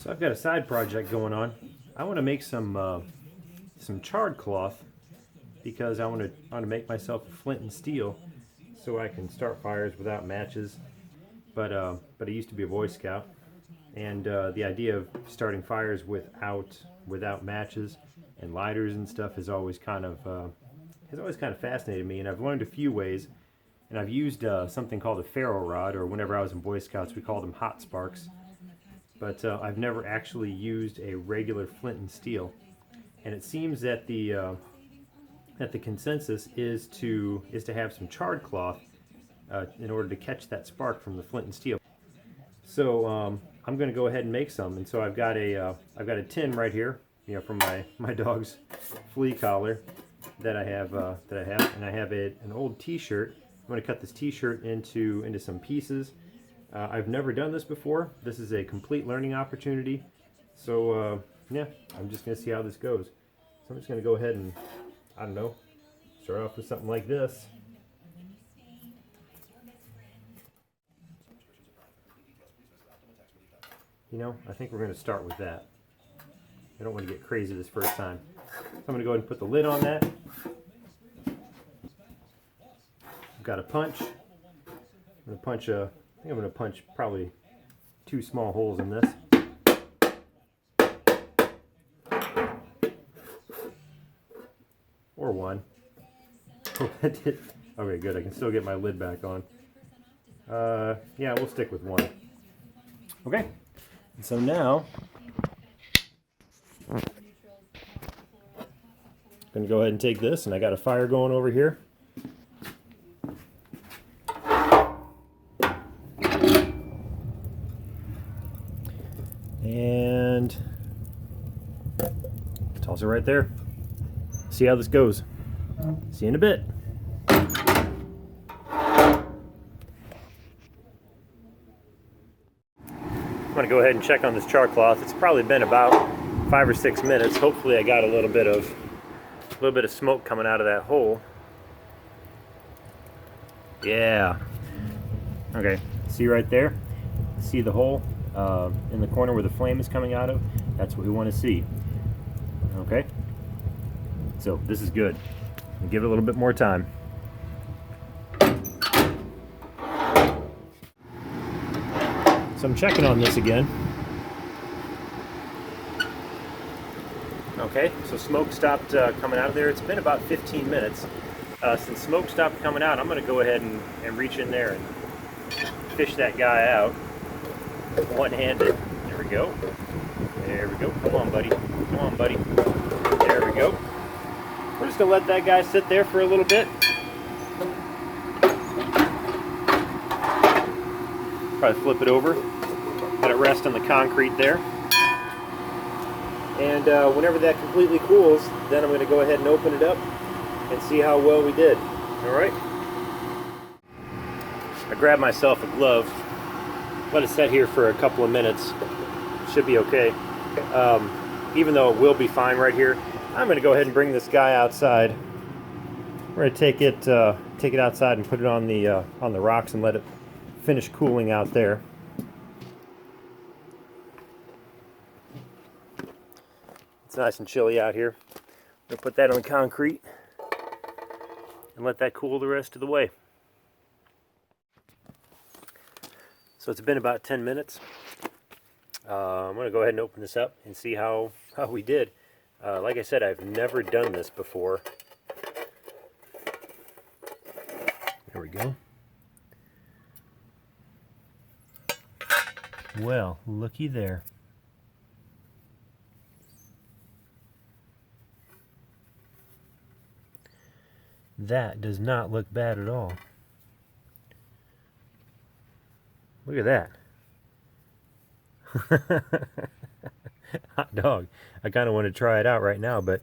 So I've got a side project going on. I want to make some charred cloth because I want to make myself a flint and steel so I can start fires without matches. But I used to be a Boy Scout, and the idea of starting fires without matches and lighters and stuff has always kind of fascinated me. And I've learned a few ways. And I've used something called a ferro rod, or whenever I was in Boy Scouts we called them hot sparks. But I've never actually used a regular flint and steel. And it seems that the consensus is to have some charred cloth in order to catch that spark from the flint and steel. So I'm going to go ahead and make some. And so I've got a tin right here, from my dog's flea collar that I have, and I have an old T-shirt. I'm going to cut this T-shirt into some pieces. I've never done this before. This is a complete learning opportunity. So yeah, I'm just going to see how this goes. So I'm just going to go ahead and, I don't know, start off with something like this. I think we're going to start with that. I don't want to get crazy this first time. So I'm going to go ahead and put the lid on that. I've got a punch. I'm going to punch probably 2 small holes in this. Or 1. Oh, that did. Okay, good. I can still get my lid back on. Yeah, we'll stick with 1. Okay. So now, I'm going to go ahead and take this, and I got a fire going over here. And toss it right there. See how this goes. See you in a bit. I'm going to go ahead and check on this char cloth. It's probably been about 5 or 6 minutes. Hopefully I got a little bit of smoke coming out of that hole. Yeah. Okay, see right there? See the hole in the corner where the flame is coming out of? That's what we want to see. Okay? So this is good. We'll give it a little bit more time. So I'm checking on this again. Okay, so smoke stopped coming out of there. It's been about 15 minutes. Since smoke stopped coming out, I'm going to go ahead and reach in there and fish that guy out one-handed. There we go. There we go. Come on, buddy. Come on, buddy. There we go. We're just going to let that guy sit there for a little bit. Probably flip it over. Let it rest on the concrete there. And whenever that completely cools, then I'm going to go ahead and open it up and see how well we did. Alright? I grabbed myself a glove. Let it set here for a couple of minutes. Should be okay. Even though it will be fine right here, I'm going to go ahead and bring this guy outside. We're going to take it outside and put it on the rocks and let it finish cooling out there. It's nice and chilly out here. We'll put that on the concrete and let that cool the rest of the way. So it's been about 10 minutes. I'm going to go ahead and open this up and see how we did. Like I said, I've never done this before. There we go. Well, looky there. That does not look bad at all. Look at that. Hot dog. I kind of want to try it out right now, but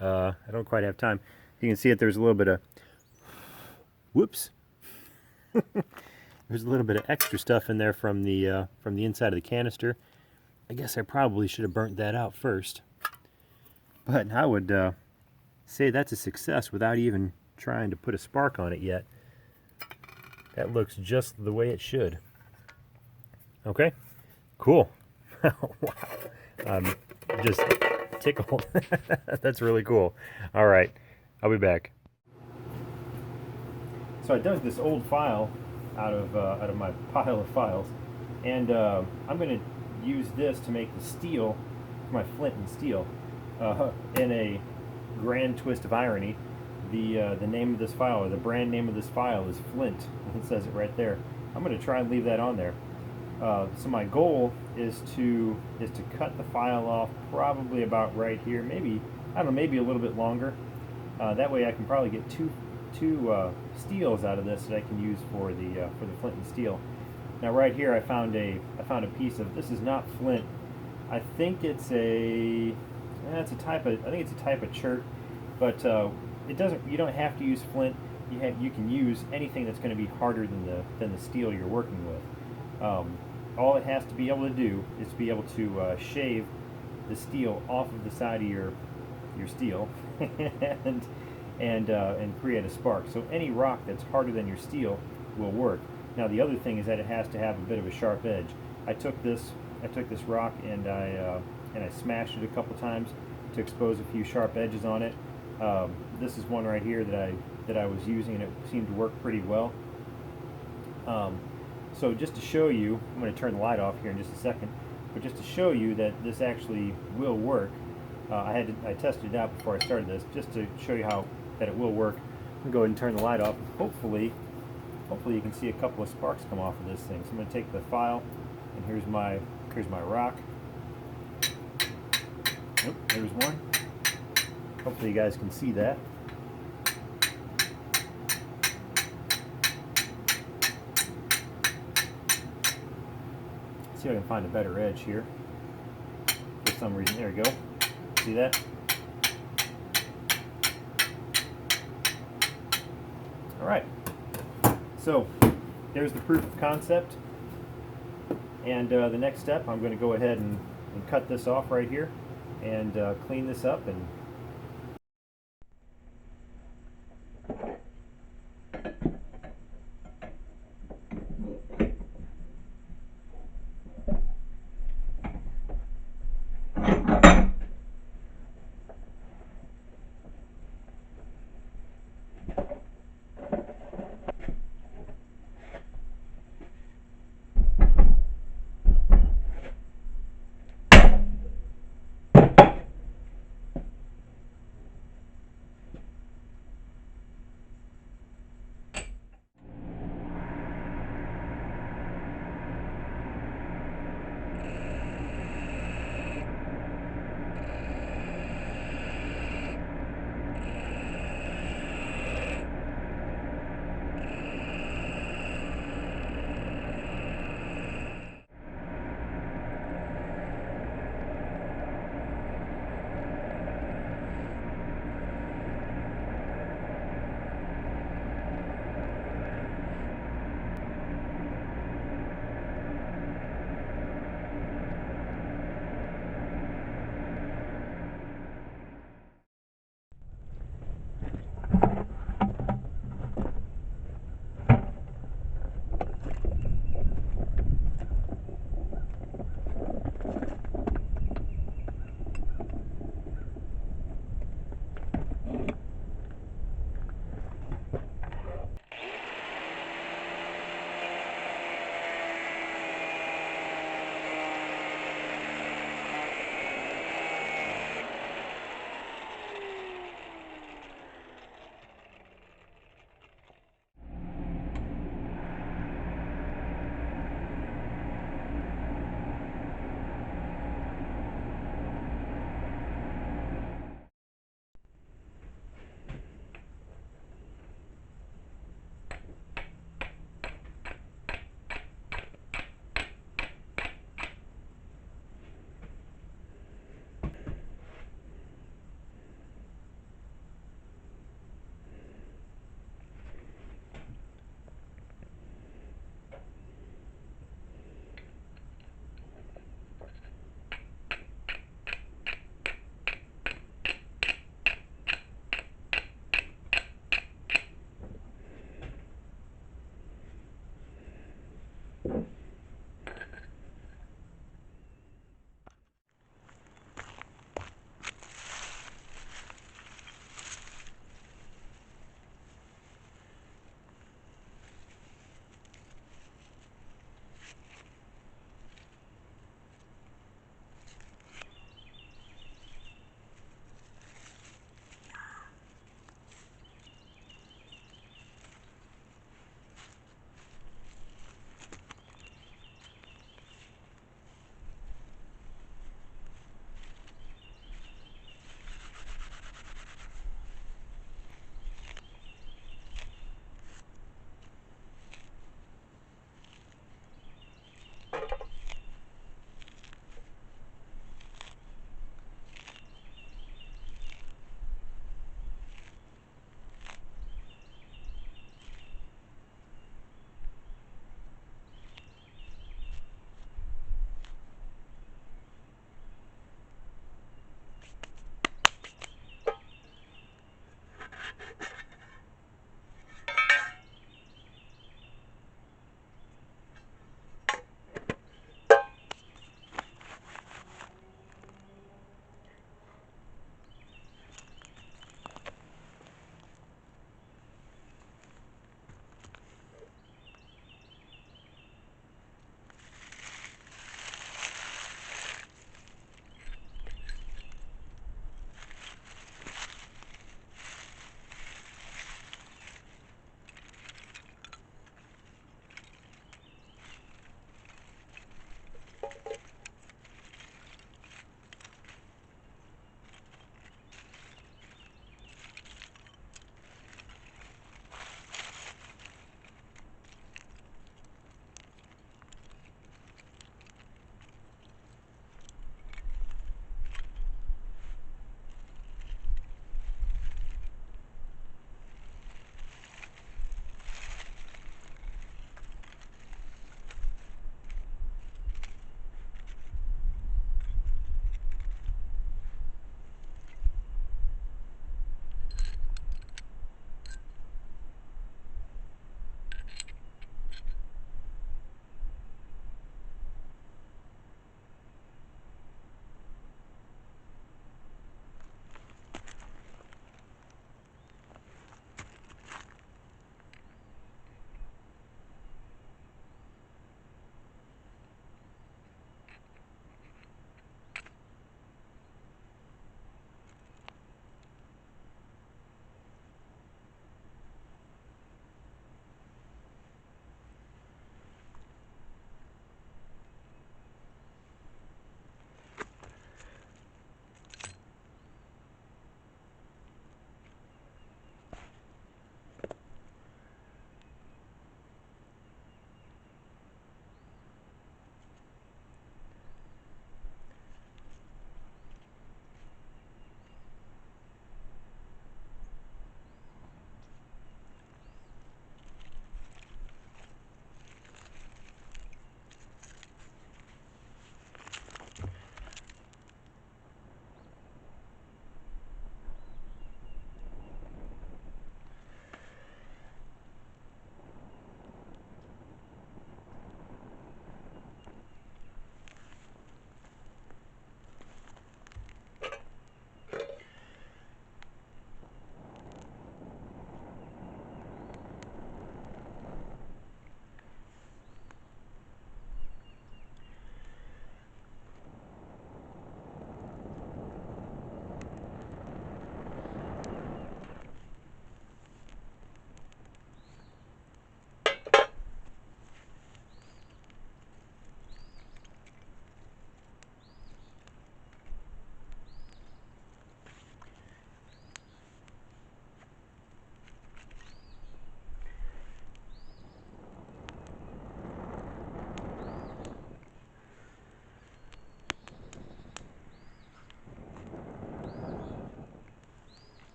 I don't quite have time. You can see it, there's a little bit of, whoops. There's a little bit of extra stuff in there from the inside of the canister. I guess I probably should have burnt that out first. But I would say that's a success without even trying to put a spark on it yet. That looks just the way it should. Okay, cool. Wow. I'm just tickled. That's really cool. All right, I'll be back. So I dug this old file out of my pile of files, and I'm going to use this to make the steel for my flint and steel. In a grand twist of irony, the name of this file, or the brand name of this file, is Flint. It says it right there. I'm going to try and leave that on there. So my goal is to cut the file off probably about right here. Maybe, I don't know, maybe a little bit longer. That way I can probably get two steels out of this that I can use for the flint and steel. Now right here I found a piece of, this is not flint. I think it's a type of chert, but it doesn't. You don't have to use flint. You can use anything that's going to be harder than the steel you're working with. All it has to be able to do is to be able to shave the steel off of the side of your steel and create a spark. So any rock that's harder than your steel will work. Now the other thing is that it has to have a bit of a sharp edge. I took this rock and I smashed it a couple times to expose a few sharp edges on it. This is one right here that I was using, and it seemed to work pretty well. So just to show you, I'm going to turn the light off here in just a second, but just to show you that this actually will work, I tested it out before I started this, just to show you that it will work. I'm going to go ahead and turn the light off. Hopefully you can see a couple of sparks come off of this thing. So I'm going to take the file, and here's my rock. Oh, there's one. Hopefully you guys can see that. See if I can find a better edge here. For some reason, there we go. See that? All right. So there's the proof of concept. And the next step, I'm going to go ahead and cut this off right here and clean this up and